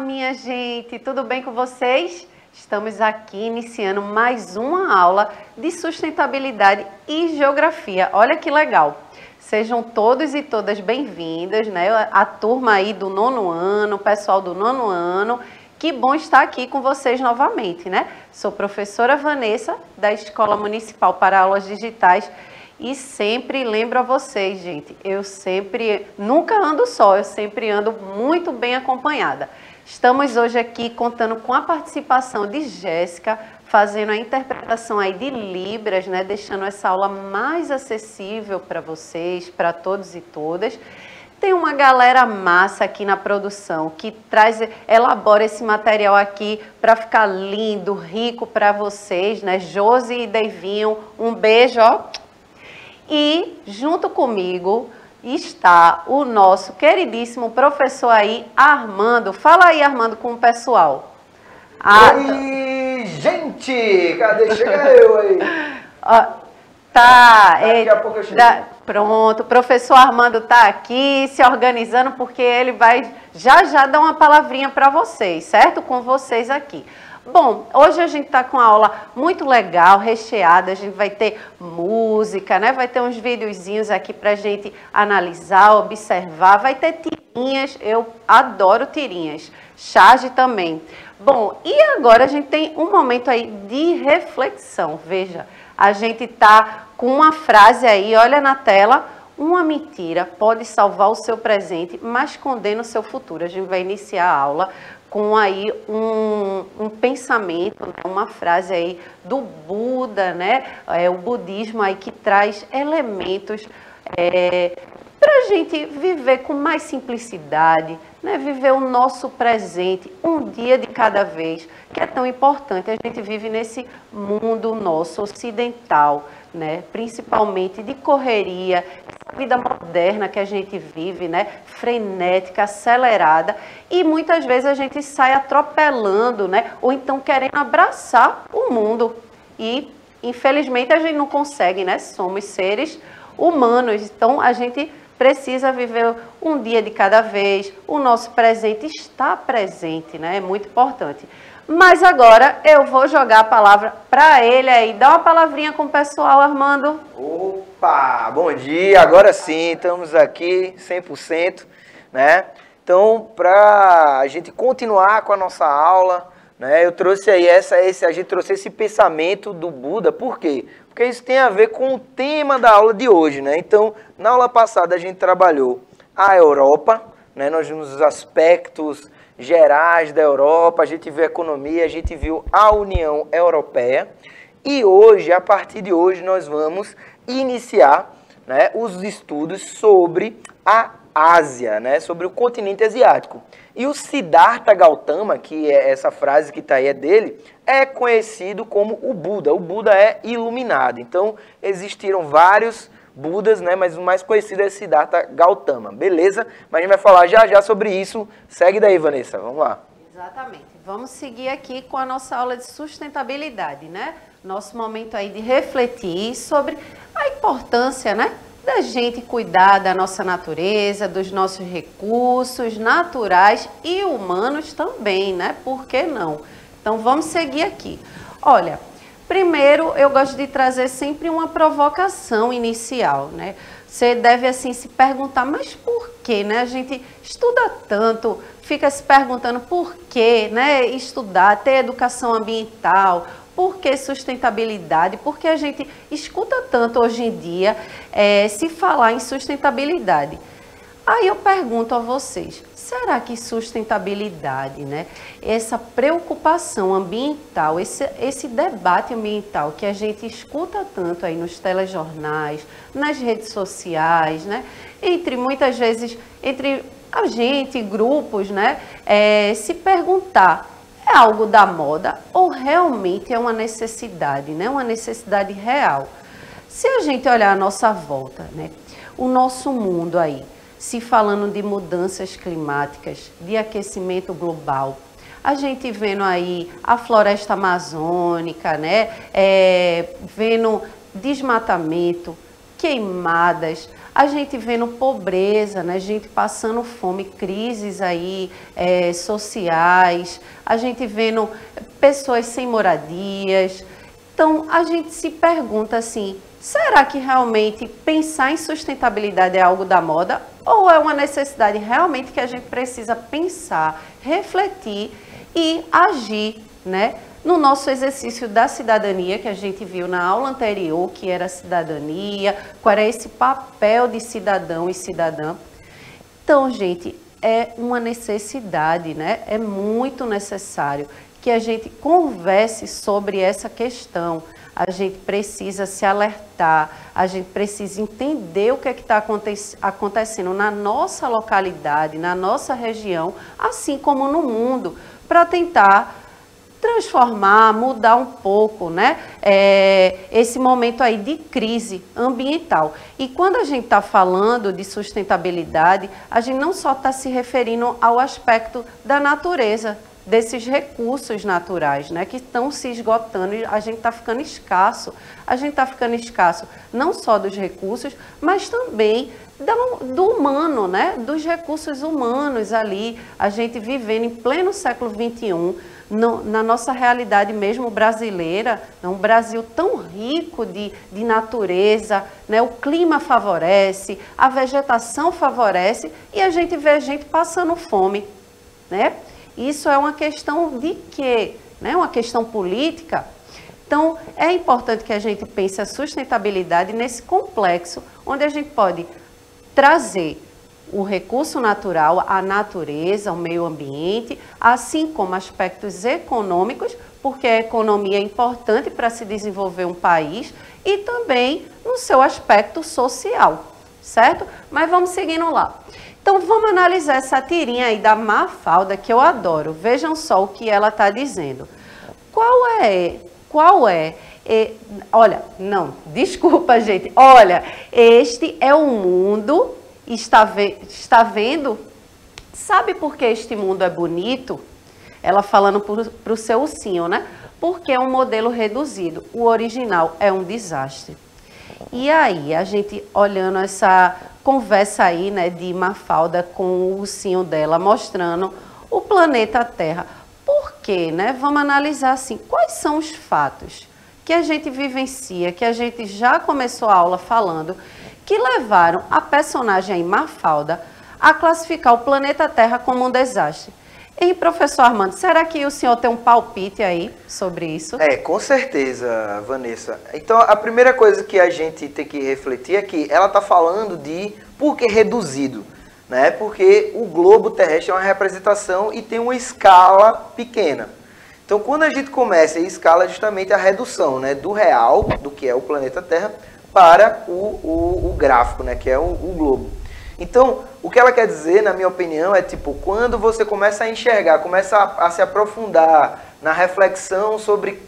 minha gente, tudo bem com vocês? Estamos aqui iniciando mais uma aula de sustentabilidade e geografia. Olha que legal! Sejam todos e todas bem-vindas, né? A turma aí do 9º ano, o pessoal do 9º ano. Que bom estar aqui com vocês novamente, né? Sou professora Vanessa, da Escola Municipal para Aulas Digitais. E sempre lembro a vocês, gente, nunca ando só, eu sempre ando muito bem acompanhada. Estamos hoje aqui contando com a participação de Jéssica, fazendo a interpretação aí de Libras, né, deixando essa aula mais acessível para vocês, para todos e todas. Tem uma galera massa aqui na produção que elabora esse material aqui para ficar lindo, rico para vocês, né? Josi e Deivinho, um beijo, ó. E junto comigo está o nosso queridíssimo professor aí, Armando. Fala aí, Armando, com o pessoal. Oi, gente! Cadê? Chega eu aí. Daqui a pouco eu chego. Pronto, o professor Armando está aqui se organizando porque ele vai já dar uma palavrinha para vocês, certo? Com vocês aqui. Bom, hoje a gente está com uma aula muito legal, recheada, a gente vai ter música, né? Vai ter uns videozinhos aqui para a gente analisar, observar, vai ter tirinhas, eu adoro tirinhas, charge também. Bom, e agora a gente tem um momento aí de reflexão, veja, a gente está com uma frase aí, olha na tela, uma mentira pode salvar o seu presente, mas condena o seu futuro. A gente vai iniciar a aula com aí um pensamento, uma frase aí do Buda, né? O budismo aí que traz elementos para a gente viver com mais simplicidade, né? Viver o nosso presente, um dia de cada vez, que é tão importante. A gente vive nesse mundo nosso ocidental, né? Principalmente de correria, vida moderna que a gente vive, né? Frenética, acelerada, e muitas vezes a gente sai atropelando, né? Ou então querendo abraçar o mundo e infelizmente a gente não consegue, né? Somos seres humanos, então a gente precisa viver um dia de cada vez, o nosso presente está presente, né? É muito importante. Mas agora eu vou jogar a palavra para ele aí. Dá uma palavrinha com o pessoal, Armando. Opa, bom dia. Agora sim, estamos aqui 100%, né? Então, para a gente continuar com a nossa aula, né? Eu trouxe aí a gente trouxe esse pensamento do Buda. Por quê? Porque isso tem a ver com o tema da aula de hoje, né? Então, na aula passada a gente trabalhou a Europa, né? Nós vimos os aspectos gerais da Europa, a gente viu a economia, a gente viu a União Europeia. E hoje, a partir de hoje, nós vamos iniciar, né, os estudos sobre a Ásia, né, sobre o continente asiático. E o Siddhartha Gautama, que é essa frase que está aí é dele, é conhecido como o Buda. O Buda é iluminado. Então, existiram vários Budas, né? Mas o mais conhecido é Siddhartha Gautama, beleza? Mas a gente vai falar já sobre isso. Segue daí, Vanessa, vamos lá. Exatamente. Vamos seguir aqui com a nossa aula de sustentabilidade, né? Nosso momento aí de refletir sobre a importância, né? Da gente cuidar da nossa natureza, dos nossos recursos naturais e humanos também, né? Por que não? Então, vamos seguir aqui. Olha, primeiro, eu gosto de trazer sempre uma provocação inicial, né? Você deve, assim, se perguntar, mas por quê, né? A gente estuda tanto, fica se perguntando por quê, né? Estudar, ter educação ambiental, por que sustentabilidade? Porque a gente escuta tanto hoje em dia se falar em sustentabilidade. Aí eu pergunto a vocês, será que sustentabilidade, né? Essa preocupação ambiental, esse debate ambiental que a gente escuta tanto aí nos telejornais, nas redes sociais, né? Muitas vezes, entre a gente, grupos, né? Se perguntar, é algo da moda ou realmente é uma necessidade, né? Uma necessidade real? Se a gente olhar a nossa volta, né? O nosso mundo aí, se falando de mudanças climáticas, de aquecimento global, a gente vendo aí a floresta amazônica, né? Vendo desmatamento, queimadas, a gente vendo pobreza, né? Gente passando fome, crises aí sociais, a gente vendo pessoas sem moradias. Então, a gente se pergunta assim, será que realmente pensar em sustentabilidade é algo da moda? Ou é uma necessidade realmente que a gente precisa pensar, refletir e agir, né? No nosso exercício da cidadania, que a gente viu na aula anterior, que era cidadania, qual era esse papel de cidadão e cidadã. Então, gente, é uma necessidade, né? É muito necessário que a gente converse sobre essa questão. A gente precisa se alertar, a gente precisa entender o que é que está acontecendo na nossa localidade, na nossa região, assim como no mundo, para tentar transformar, mudar um pouco, né? Esse momento aí de crise ambiental. E quando a gente está falando de sustentabilidade, a gente não só está se referindo ao aspecto da natureza, desses recursos naturais, né, que estão se esgotando e a gente está ficando escasso. A gente está ficando escasso não só dos recursos, mas também do humano, né, dos recursos humanos ali. A gente vivendo em pleno século XXI, na nossa realidade mesmo brasileira, um Brasil tão rico de natureza, né, o clima favorece, a vegetação favorece e a gente vê a gente passando fome, né? Isso é uma questão de quê? Né? Uma questão política. Então, é importante que a gente pense a sustentabilidade nesse complexo, onde a gente pode trazer o recurso natural, a natureza, o meio ambiente, assim como aspectos econômicos, porque a economia é importante para se desenvolver um país, e também no seu aspecto social, certo? Mas vamos seguindo lá. Então, vamos analisar essa tirinha aí da Mafalda, que eu adoro. Vejam só o que ela está dizendo. Olha, não, desculpa, gente. Olha, este é o mundo, está vendo? Sabe por que este mundo é bonito? Ela falando para o seu ursinho, né? Porque é um modelo reduzido. O original é um desastre. E aí, a gente olhando essa conversa aí, né, de Mafalda com o ursinho dela, mostrando o planeta Terra. Por quê, né? Vamos analisar assim, quais são os fatos que a gente vivencia, que a gente já começou a aula falando, que levaram a personagem aí, Mafalda, a classificar o planeta Terra como um desastre. E, professor Armando, será que o senhor tem um palpite aí sobre isso? Com certeza, Vanessa. Então, a primeira coisa que a gente tem que refletir é que ela está falando de por que reduzido, né? Porque o globo terrestre é uma representação e tem uma escala pequena. Então, quando a gente começa a escala justamente a redução, né, do real, do que é o planeta Terra, para o gráfico, né, que é o globo. Então, o que ela quer dizer, na minha opinião, é tipo, quando você começa a enxergar, começa a se aprofundar na reflexão sobre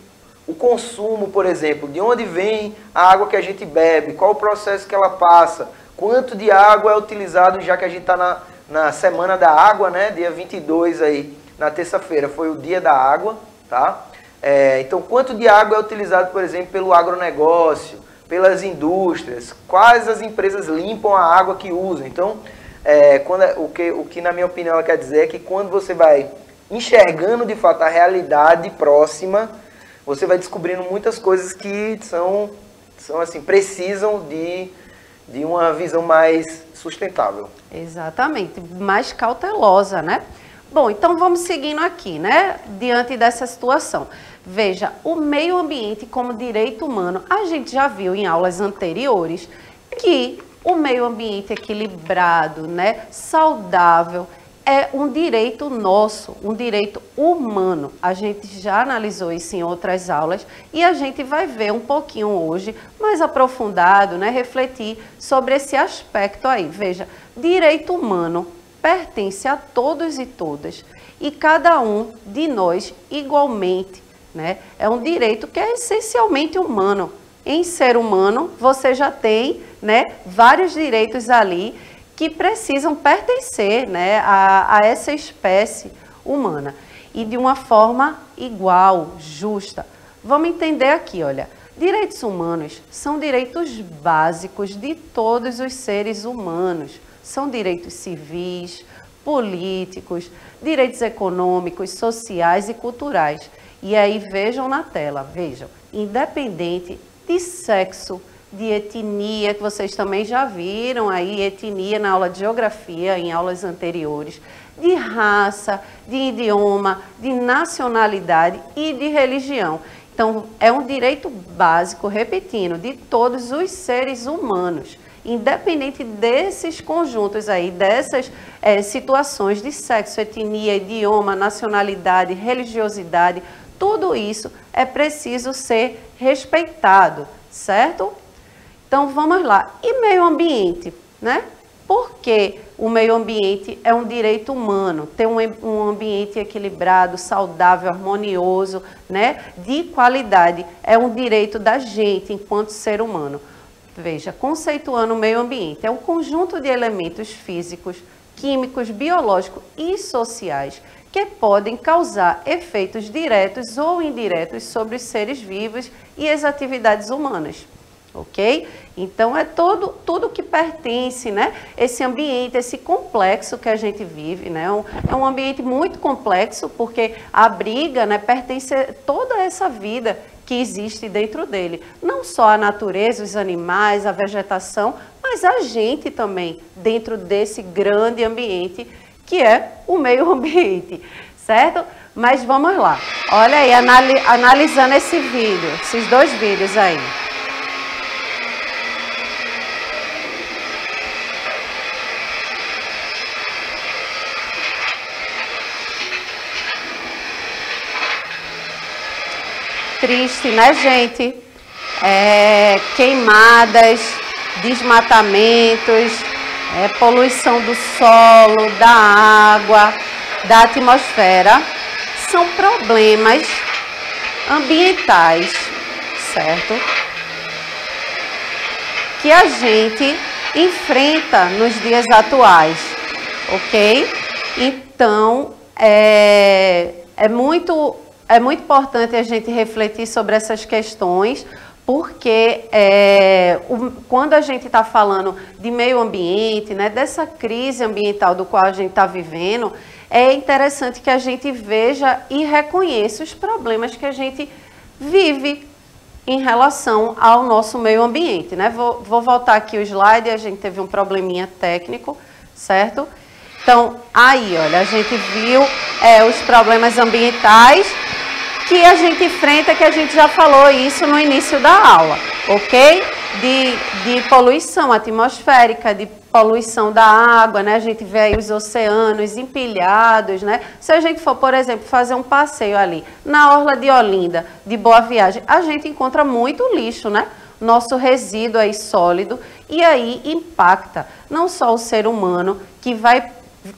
o consumo, por exemplo, de onde vem a água que a gente bebe, qual o processo que ela passa, quanto de água é utilizado, já que a gente está na Semana da Água, né, dia 22 aí, na terça-feira, foi o dia da água, tá? Então, quanto de água é utilizado, por exemplo, pelo agronegócio, pelas indústrias, quais as empresas limpam a água que usam. Então, o que na minha opinião ela quer dizer é que quando você vai enxergando de fato a realidade próxima, você vai descobrindo muitas coisas que são assim, precisam de uma visão mais sustentável. Exatamente, mais cautelosa, né? Bom, então vamos seguindo aqui, né? Diante dessa situação. Veja, o meio ambiente como direito humano, a gente já viu em aulas anteriores que o meio ambiente equilibrado, né, saudável, é um direito nosso, um direito humano. A gente já analisou isso em outras aulas e a gente vai ver um pouquinho hoje, mais aprofundado, né, refletir sobre esse aspecto aí. Veja, direito humano pertence a todos e todas e cada um de nós igualmente. Né? É um direito que é essencialmente humano. Em ser humano, você já tem, né, vários direitos ali que precisam pertencer, né, a essa espécie humana. E de uma forma igual, justa. Vamos entender aqui, olha. Direitos humanos são direitos básicos de todos os seres humanos. São direitos civis, políticos, direitos econômicos, sociais e culturais. E aí vejam na tela, vejam, independente de sexo, de etnia, que vocês também já viram aí, etnia na aula de geografia, em aulas anteriores, de raça, de idioma, de nacionalidade e de religião. Então, é um direito básico, repetindo, de todos os seres humanos, independente desses conjuntos aí, dessas situações de sexo, etnia, idioma, nacionalidade, religiosidade, tudo isso é preciso ser respeitado, certo? Então, vamos lá. E meio ambiente, né? Por que o meio ambiente é um direito humano? Ter um ambiente equilibrado, saudável, harmonioso, né? De qualidade. É um direito da gente enquanto ser humano. Veja, conceituando o meio ambiente, é um conjunto de elementos físicos, químicos, biológicos e sociais que podem causar efeitos diretos ou indiretos sobre os seres vivos e as atividades humanas. Ok? Então, é tudo que pertence, né? Esse ambiente, esse complexo que a gente vive, né? É um ambiente muito complexo, porque abriga, né? Pertence a toda essa vida que existe dentro dele. Não só a natureza, os animais, a vegetação, mas a gente também, dentro desse grande ambiente, que é o meio ambiente, certo? Mas vamos lá. Olha aí, analisando esse vídeo, esses dois vídeos aí. Triste, né, gente? Queimadas, desmatamentos, poluição do solo, da água, da atmosfera. São problemas ambientais, certo? Que a gente enfrenta nos dias atuais, ok? Então, é muito importante a gente refletir sobre essas questões, porque quando a gente está falando de meio ambiente, né, dessa crise ambiental do qual a gente está vivendo, é interessante que a gente veja e reconheça os problemas que a gente vive em relação ao nosso meio ambiente, né? Vou voltar aqui o slide, a gente teve um probleminha técnico, certo? Então, aí, olha, a gente viu os problemas ambientais que a gente enfrenta, que a gente já falou isso no início da aula, ok? De poluição atmosférica, de poluição da água, né? A gente vê aí os oceanos empilhados, né? Se a gente for, por exemplo, fazer um passeio ali na orla de Olinda, de Boa Viagem, a gente encontra muito lixo, né? Nosso resíduo aí sólido, e aí impacta não só o ser humano, que vai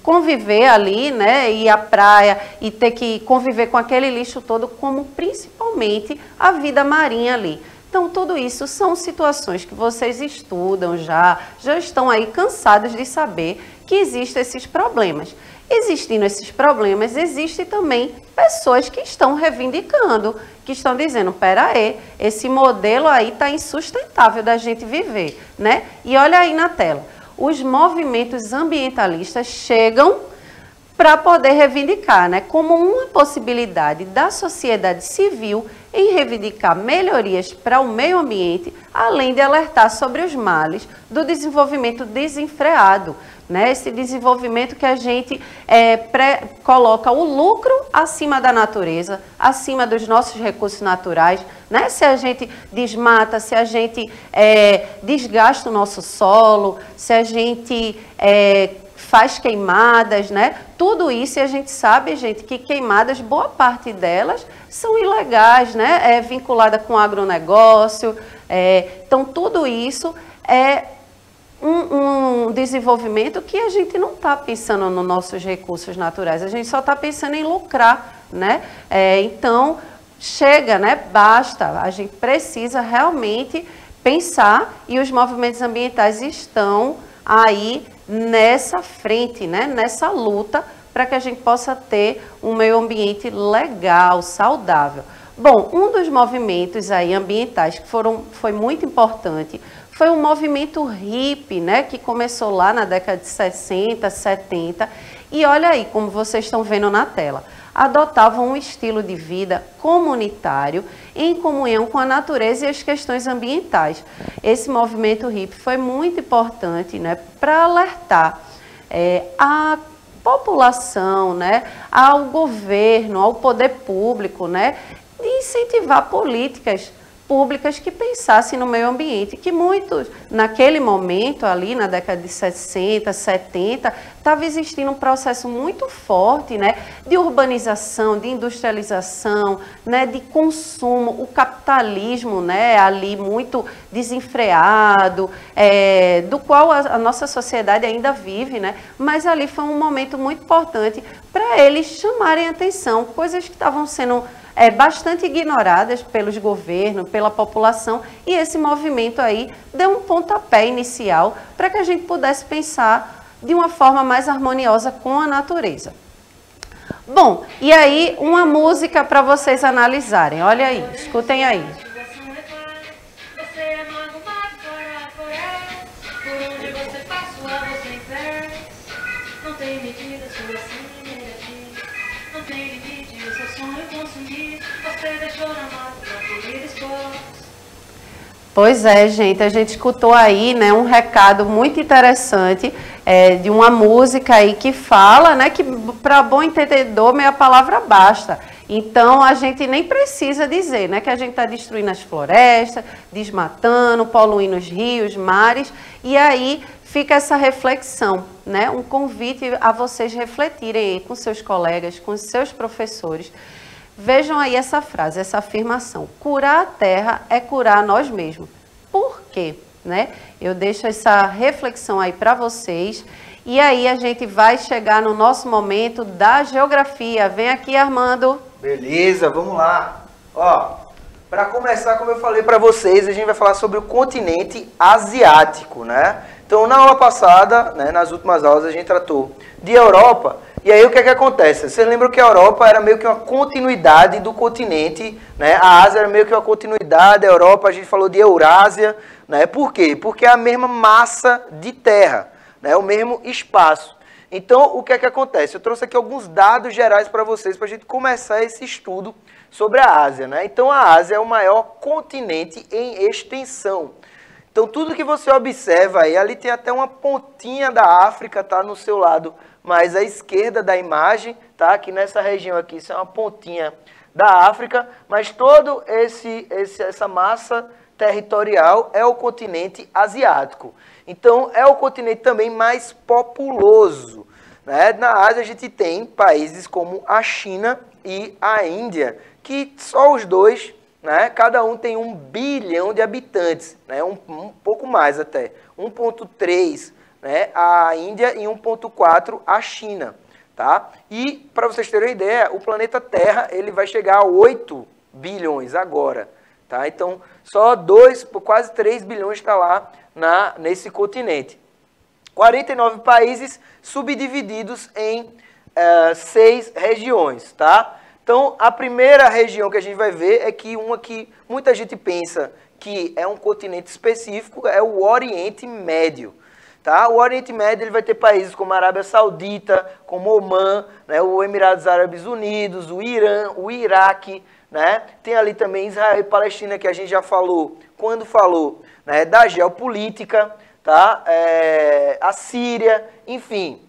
conviver ali, né, ir à praia e ter que conviver com aquele lixo todo, como principalmente a vida marinha ali. Então, tudo isso são situações que vocês estudam já estão aí cansados de saber que existem esses problemas. Existindo esses problemas, existem também pessoas que estão reivindicando, que estão dizendo, peraí, esse modelo aí está insustentável da gente viver, né? E olha aí na tela. Os movimentos ambientalistas chegam para poder reivindicar, né, como uma possibilidade da sociedade civil em reivindicar melhorias para o meio ambiente, além de alertar sobre os males do desenvolvimento desenfreado, né, esse desenvolvimento que a gente coloca o lucro acima da natureza, acima dos nossos recursos naturais, né, se a gente desmata, se a gente desgasta o nosso solo, se a gente faz queimadas, né? Tudo isso, e a gente sabe, gente, que queimadas, boa parte delas são ilegais, né? É vinculada com agronegócio. Então, tudo isso é um desenvolvimento que a gente não está pensando nos nossos recursos naturais, a gente só está pensando em lucrar, né? Então, chega, né? Basta, a gente precisa realmente pensar, e os movimentos ambientais estão aí nessa frente, né, nessa luta, para que a gente possa ter um meio ambiente legal, saudável. Bom, um dos movimentos aí ambientais que foi muito importante foi o movimento hippie, né, que começou lá na década de 60, 70, e olha aí como vocês estão vendo na tela. Adotavam um estilo de vida comunitário em comunhão com a natureza e as questões ambientais. Esse movimento hippie foi muito importante, né, para alertar a população, né, ao governo, ao poder público, né, de incentivar políticas públicas que pensassem no meio ambiente, que muitos, naquele momento ali, na década de 60, 70, estava existindo um processo muito forte, né, de urbanização, de industrialização, né, de consumo, o capitalismo, né, ali muito desenfreado, do qual a nossa sociedade ainda vive, né, mas ali foi um momento muito importante para eles chamarem atenção, coisas que estavam sendo bastante ignoradas pelos governos, pela população, e esse movimento aí deu um pontapé inicial para que a gente pudesse pensar de uma forma mais harmoniosa com a natureza. Bom, e aí uma música para vocês analisarem, olha aí, escutem aí. Pois é, gente, a gente escutou aí, né, um recado muito interessante de uma música aí que fala, né, que para bom entendedor meia palavra basta. Então a gente nem precisa dizer, né, que a gente está destruindo as florestas, desmatando, poluindo os rios, mares, e aí fica essa reflexão, né, um convite a vocês refletirem aí com seus colegas, com seus professores. Vejam aí essa frase, essa afirmação. Curar a terra é curar nós mesmos. Por quê? Né? Eu deixo essa reflexão aí para vocês. E aí a gente vai chegar no nosso momento da geografia. Vem aqui, Armando. Beleza, vamos lá. Ó, para começar, como eu falei para vocês, a gente vai falar sobre o continente asiático, né? Então, na aula passada, né, nas últimas aulas, a gente tratou de Europa. E aí o que é que acontece? Vocês lembram que a Europa era meio que uma continuidade do continente, né? A Ásia era meio que uma continuidade, a Europa a gente falou de Eurásia, né? Por quê? Porque é a mesma massa de terra, né? O mesmo espaço. Então, o que é que acontece? Eu trouxe aqui alguns dados gerais para vocês, para a gente começar esse estudo sobre a Ásia, né? Então, a Ásia é o maior continente em extensão. Então, tudo que você observa aí, ali tem até uma pontinha da África, tá? No seu lado mais à esquerda da imagem, tá? Aqui nessa região aqui, isso é uma pontinha da África, mas todo essa massa territorial é o continente asiático. Então, é o continente também mais populoso, né? Na Ásia a gente tem países como a China e a Índia, que só os dois, né? Cada um tem 1 bilhão de habitantes, né? Um pouco mais até, 1,3, né, a Índia e 1,4 a China, tá? E para vocês terem uma ideia, o planeta Terra ele vai chegar a 8 bilhões agora, tá? Então só quase 3 bilhões está lá nesse continente. 49 países subdivididos em 6 regiões, tá? Então a primeira região que a gente vai ver é que uma que muita gente pensa que é um continente específico é o Oriente Médio. Tá? O Oriente Médio ele vai ter países como a Arábia Saudita, como Omã, né, o Emirados Árabes Unidos, o Irã, o Iraque, né? Tem ali também Israel e Palestina, que a gente já falou, quando falou, né, da geopolítica, tá? A Síria, enfim.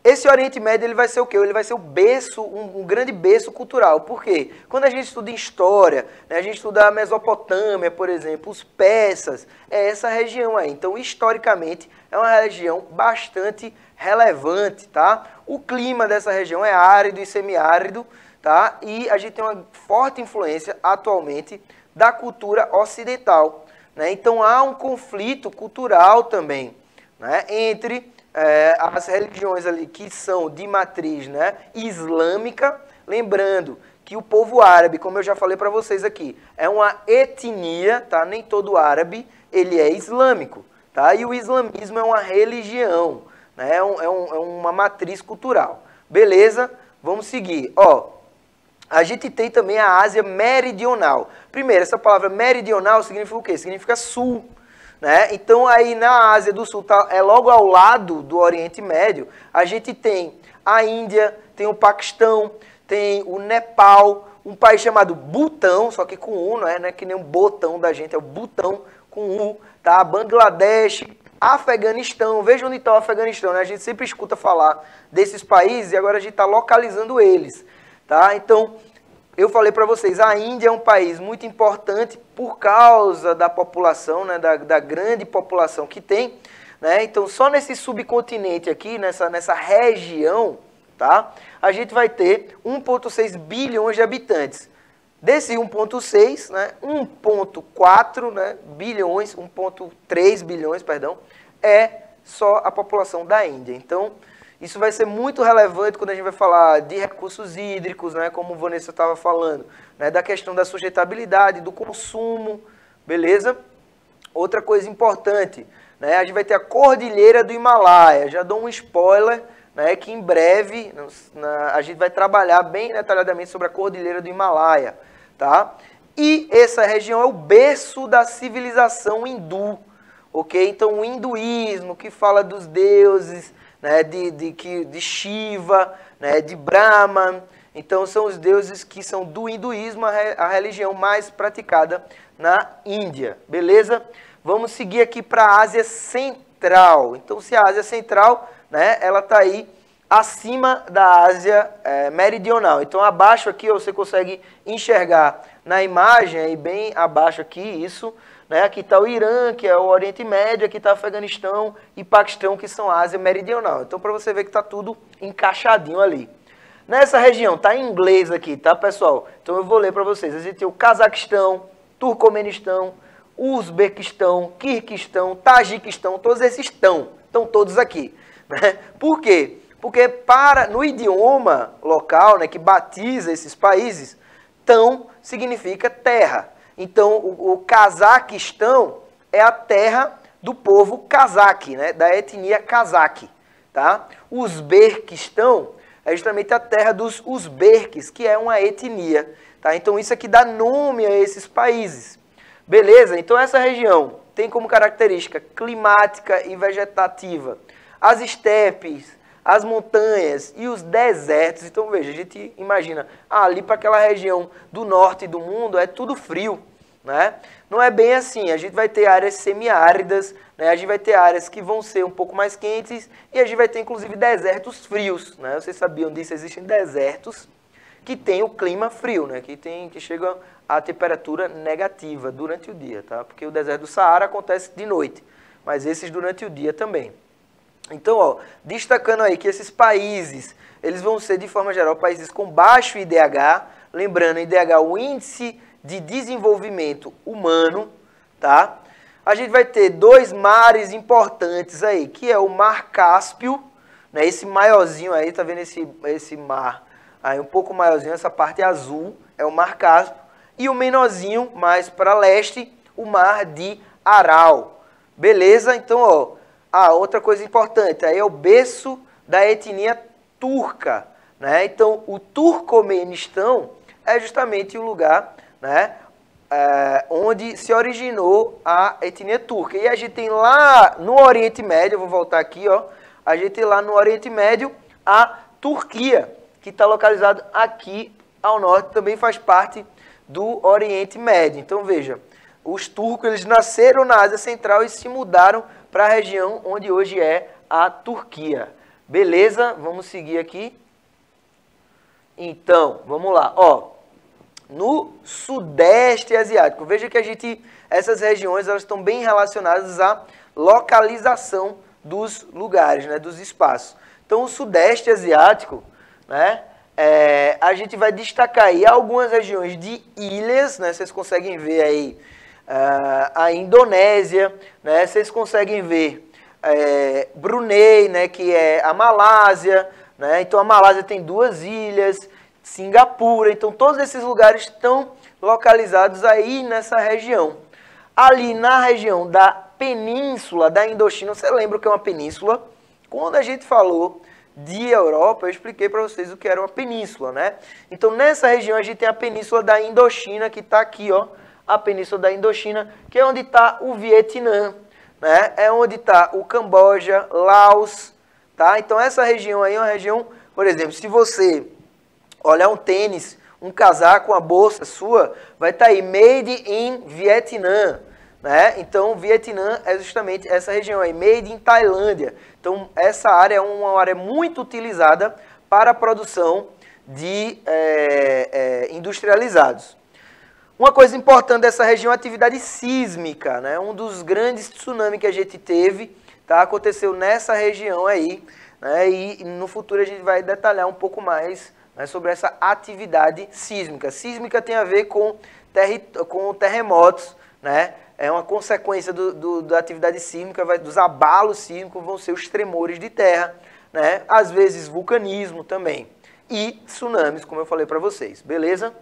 Esse Oriente Médio ele vai ser o quê? Ele vai ser o berço, um grande berço cultural. Por quê? Quando a gente estuda história, né, a gente estuda a Mesopotâmia, por exemplo, os persas, é essa região aí. Então, historicamente, é uma região bastante relevante, tá? O clima dessa região é árido e semiárido, tá? E a gente tem uma forte influência atualmente da cultura ocidental, né? Então, há um conflito cultural também, né, entre as religiões ali que são de matriz, né, islâmica, lembrando que o povo árabe, como eu já falei para vocês aqui, é uma etnia, tá? Nem todo árabe ele é islâmico, tá? E o islamismo é uma religião, né? É uma matriz cultural. Beleza? Vamos seguir. Ó, a gente tem também a Ásia Meridional. Primeiro, essa palavra meridional significa o quê? Significa sul, né? Então, aí na Ásia do Sul, é logo ao lado do Oriente Médio, a gente tem a Índia, tem o Paquistão, tem o Nepal, um país chamado Butão, só que com U, não é que nem um botão da gente, é o Butão com U, tá? Bangladesh, Afeganistão, veja onde está o Afeganistão, né? A gente sempre escuta falar desses países e agora a gente está localizando eles, tá? Então, eu falei para vocês, a Índia é um país muito importante por causa da população, né? Da grande população que tem, né? Então, só nesse subcontinente aqui, nessa região, tá? A gente vai ter 1,6 bilhões de habitantes. Desse 1,6, né, 1,4 né, bilhões, 1,3 bilhões, perdão, é só a população da Índia. Então, isso vai ser muito relevante quando a gente vai falar de recursos hídricos, né, como o Vanessa estava falando, né, da questão da sujeitabilidade, do consumo, beleza? Outra coisa importante, né, a gente vai ter a Cordilheira do Himalaia. Já dou um spoiler, né, que em breve a gente vai trabalhar bem detalhadamente sobre a Cordilheira do Himalaia. Tá? E essa região é o berço da civilização hindu, ok? Então o hinduísmo, que fala dos deuses, né, de Shiva, né, de Brahman, então são os deuses que são do hinduísmo, a religião mais praticada na Índia, beleza? Vamos seguir aqui para a Ásia Central. Então se a Ásia Central, né, ela está aí acima da Ásia Meridional. Então, abaixo aqui você consegue enxergar na imagem, aí bem abaixo aqui, isso, né? Aqui está o Irã, que é o Oriente Médio, aqui está o Afeganistão e Paquistão, que são a Ásia Meridional. Então, para você ver que está tudo encaixadinho ali. Nessa região, está em inglês aqui, tá, pessoal? Então, eu vou ler para vocês. A gente tem o Cazaquistão, Turcomenistão, Uzbequistão, Quirguistão, Tajiquistão, todos esses estão todos aqui, né? Por quê? Porque no idioma local, né, que batiza esses países, tão significa terra. Então, o Cazaquistão é a terra do povo cazaque, né, da etnia cazaque. Tá? O Uzbequistão é justamente a terra dos uzbeques, que é uma etnia. Tá? Então, isso aqui dá nome a esses países. Beleza? Então, essa região tem como característica climática e vegetativa as estepes, as montanhas e os desertos. Então, veja, a gente imagina, ali para aquela região do norte do mundo é tudo frio, né? Não é bem assim, a gente vai ter áreas semiáridas, né? A gente vai ter áreas que vão ser um pouco mais quentes e a gente vai ter, inclusive, desertos frios, né? Vocês sabiam disso? Existem desertos que têm o clima frio, né? Que chegam a temperatura negativa durante o dia, tá? Porque o deserto do Saara acontece de noite, mas esses durante o dia também. Então, ó, destacando aí que esses países, eles vão ser, de forma geral, países com baixo IDH, lembrando, IDH, o Índice de Desenvolvimento Humano, tá? A gente vai ter dois mares importantes aí, que é o Mar Cáspio, né, esse maiorzinho aí, tá vendo esse mar aí um pouco maiorzinho, essa parte azul, é o Mar Cáspio, e o menorzinho, mais para leste, o Mar de Aral. Beleza? Então, ó, outra coisa importante, aí é o berço da etnia turca, né? Então, o Turcomenistão é justamente o lugar, né, onde se originou a etnia turca. E a gente tem lá no Oriente Médio, eu vou voltar aqui, ó, a gente tem lá no Oriente Médio a Turquia, que está localizado aqui ao norte, também faz parte do Oriente Médio. Então, veja, os turcos, eles nasceram na Ásia Central e se mudaram para a região onde hoje é a Turquia. Beleza? Vamos seguir aqui. Então, vamos lá. Ó, no Sudeste Asiático, veja que essas regiões, elas estão bem relacionadas à localização dos lugares, né, dos espaços. Então, o Sudeste Asiático, né, a gente vai destacar aí algumas regiões de ilhas, né, vocês conseguem ver aí a Indonésia, né, vocês conseguem ver Brunei, né, que é a Malásia, né, então a Malásia tem 2 ilhas, Singapura, então todos esses lugares estão localizados aí nessa região. Ali na região da península da Indochina, você lembra o que é uma península? Quando a gente falou de Europa, eu expliquei para vocês o que era uma península, né? Então, nessa região, a gente tem a península da Indochina, que está aqui, ó, a península da Indochina, que é onde está o Vietnã, né? É onde está o Camboja, Laos, tá? Então, essa região aí é uma região, por exemplo, se você olhar um tênis, um casaco, uma bolsa sua, vai estar aí, Made in Vietnã, né? Então, o Vietnã é justamente essa região aí, Made in Tailândia. Então, essa área é uma área muito utilizada para a produção de industrializados. Uma coisa importante dessa região é a atividade sísmica, né? Um dos grandes tsunamis que a gente teve, tá? Aconteceu nessa região aí, né? E no futuro a gente vai detalhar um pouco mais, né, sobre essa atividade sísmica. Sísmica tem a ver com terremotos, né? É uma consequência da atividade sísmica, dos abalos sísmicos vão ser os tremores de terra, né? Às vezes vulcanismo também. E tsunamis, como eu falei para vocês, beleza?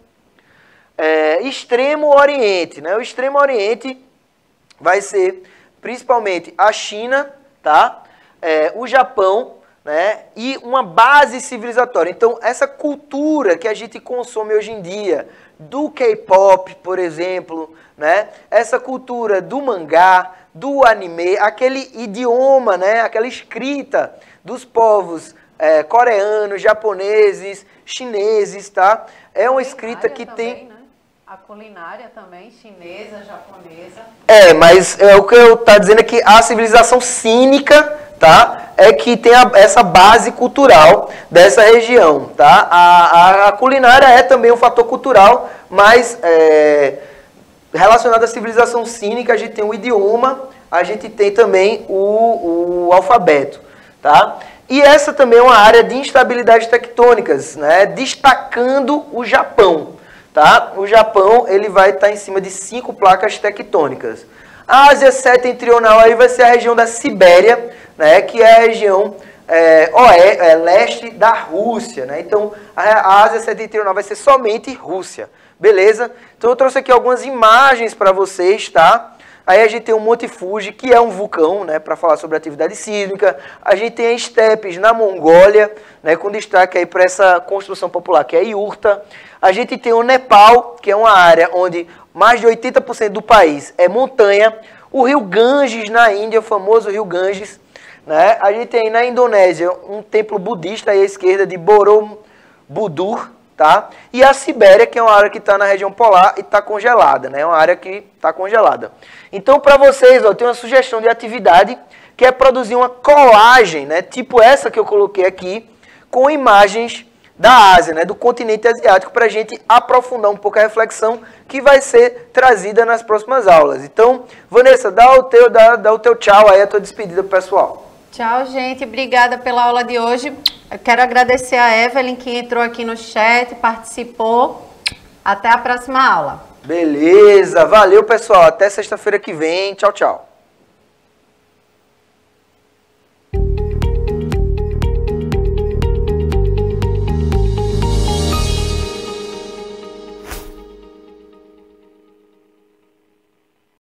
Extremo Oriente, né? O Extremo Oriente vai ser principalmente a China, tá? O Japão, né? E uma base civilizatória. Então, essa cultura que a gente consome hoje em dia, do K-pop, por exemplo, né? Essa cultura do mangá, do anime, aquele idioma, né? Aquela escrita dos povos coreanos, japoneses, chineses, tá? É uma escrita que também, tem... né? A culinária também, chinesa, japonesa. Mas o que eu tá dizendo é que a civilização cínica, tá? É que tem essa base cultural dessa região, tá? A culinária é também um fator cultural, mas relacionado à civilização cínica, a gente tem o idioma, a gente tem também o alfabeto, tá? E essa também é uma área de instabilidades tectônicas, né? Destacando o Japão. Tá? O Japão ele vai estar em cima de 5 placas tectônicas. A Ásia setentrional aí vai ser a região da Sibéria, né? Que é a região leste da Rússia. Né? Então, a Ásia setentrional vai ser somente Rússia. Beleza? Então, eu trouxe aqui algumas imagens para vocês, tá? Aí a gente tem o Monte Fuji, que é um vulcão, né, para falar sobre atividade sísmica. A gente tem as estepes na Mongólia, né, com destaque aí para essa construção popular, que é a Iurta. A gente tem o Nepal, que é uma área onde mais de 80% do país é montanha. O rio Ganges na Índia, o famoso rio Ganges. Né? A gente tem na Indonésia um templo budista aí à esquerda de Borobudur. Tá? E a Sibéria, que é uma área que está na região polar e está congelada, né? É uma área que está congelada. Então, para vocês, ó, tem uma sugestão de atividade que é produzir uma colagem, né? Tipo essa que eu coloquei aqui, com imagens da Ásia, né? Do continente asiático, para a gente aprofundar um pouco a reflexão que vai ser trazida nas próximas aulas. Então, Vanessa, dá o teu tchau aí, a tua despedida pro pessoal. Tchau, gente. Obrigada pela aula de hoje. Eu quero agradecer a Evelyn, que entrou aqui no chat, participou. Até a próxima aula. Beleza. Valeu, pessoal. Até sexta-feira que vem. Tchau, tchau.